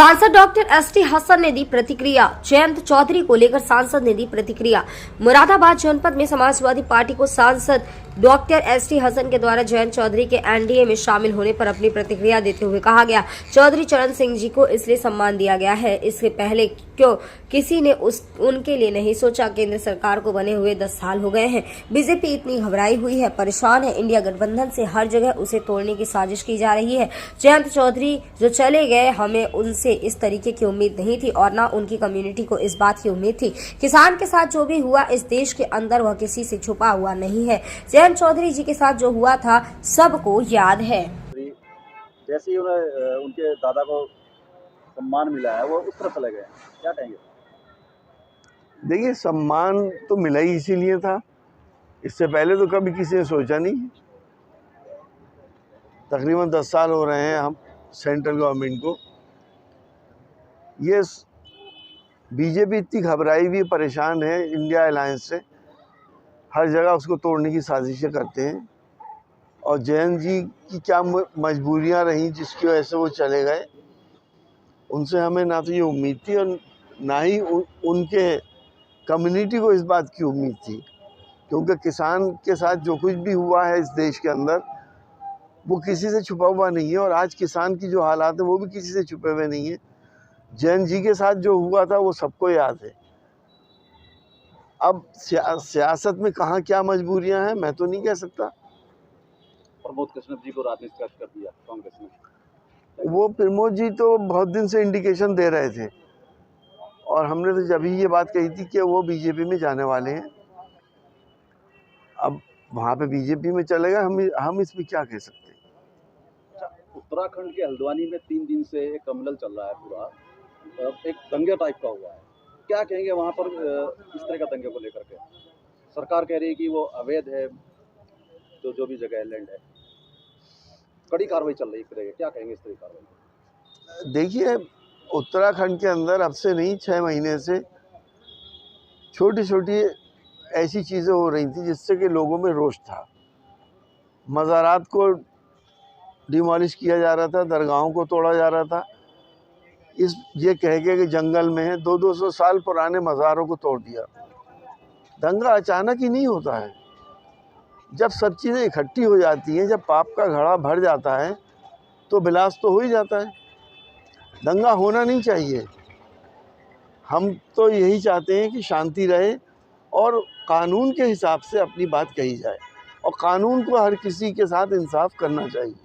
सांसद doctor ST Hasan ने दी प्रतिक्रिया। जयंत चौधरी को लेकर सांसद ने दी प्रतिक्रिया। मुरादाबाद जनपद में समाजवादी पार्टी को सांसद डॉक्टर एसटी हसन के द्वारा जयंत चौधरी के एनडीए में शामिल होने पर अपनी प्रतिक्रिया देते हुए कहा गया, चौधरी चरण सिंह जी को इसलिए सम्मान दिया गया है, इससे पहले क्यों किसी ने उनके लिए नहीं सोचा। केंद्र सरकार को बने हुए 10 साल हो गए हैं। बीजेपी इतनी घबराई हुई है, परेशान है। इंडिया गठबंधन से हर जगह उसे तोड़ने की साजिश की जा रही है। जयंत चौधरी जो चले गए, हमें उनसे इस तरीके की उम्मीद नहीं थी और न उनकी कम्युनिटी को इस बात की उम्मीद थी। किसान के साथ जो भी हुआ इस देश के अंदर वह किसी से छुपा हुआ नहीं है। जयंत चौधरी जी के साथ जो हुआ था सबको याद है। जैसे ही उनके दादा को सम्मान मिला है वो उस तरफ चले गए, क्या कहेंगे? देखिए, सम्मान तो मिला ही इसीलिए था। इससे पहले तो कभी किसी ने सोचा नहीं। तकरीबन 10 साल हो रहे हैं हम सेंट्रल गवर्नमेंट को। ये बीजेपी इतनी घबराई हुई परेशान है इंडिया अलायंस से, हर जगह उसको तोड़ने की साजिशें करते हैं। और जयंत जी की क्या मजबूरियां रही जिसकी वजह से वो चले गए, उनसे हमें ना तो ये उम्मीद थी और ना ही उनके कम्युनिटी को इस बात की उम्मीद थी, क्योंकि किसान के साथ जो कुछ भी हुआ है इस देश के अंदर वो किसी से छुपा हुआ नहीं है। और आज किसान की जो हालात है वो भी किसी से छुपे हुए नहीं है। जयंत जी के साथ जो हुआ था वो सबको याद है। अब सियासत में कहाँ क्या मजबूरियां हैं मैं तो नहीं कह सकता। प्रमोद कश्यप जी को रात में स्पर्श कर दिया कांग्रेस ने। वो प्रमोद जी तो बहुत दिन से इंडिकेशन दे रहे थे और हमने तो जब ही ये बात कही थी कि वो बीजेपी में जाने वाले हैं। अब वहाँ पे बीजेपी में चले गए, हम इसमें क्या कह सकते हैं। उत्तराखंड के हल्द्वानी में 3 दिन से एक कमल चल रहा है, पूरा एक दंगे टाइप का हुआ है, क्या कहेंगे वहाँ पर इस तरह का दंगे को लेकर के? सरकार कह रही है कि वो अवैध है, तो जो भी जगह लैंड है, कड़ी कार्रवाई चल रही है, क्या कहेंगे इस तरह की कार्रवाई? देखिए, उत्तराखंड के अंदर अब से नहीं 6 महीने से छोटी छोटी ऐसी चीज़ें हो रही थी जिससे कि लोगों में रोष था। मज़ारात को डिमोलिश किया जा रहा था, दरगाहों को तोड़ा जा रहा था, ये कह के कि जंगल में है। 200-200 साल पुराने मज़ारों को तोड़ दिया। दंगा अचानक ही नहीं होता है। जब सब चीज़ें इकट्ठी हो जाती हैं, जब पाप का घड़ा भर जाता है तो विलास तो हो ही जाता है। दंगा होना नहीं चाहिए। हम तो यही चाहते हैं कि शांति रहे और कानून के हिसाब से अपनी बात कही जाए और कानून को हर किसी के साथ इंसाफ करना चाहिए।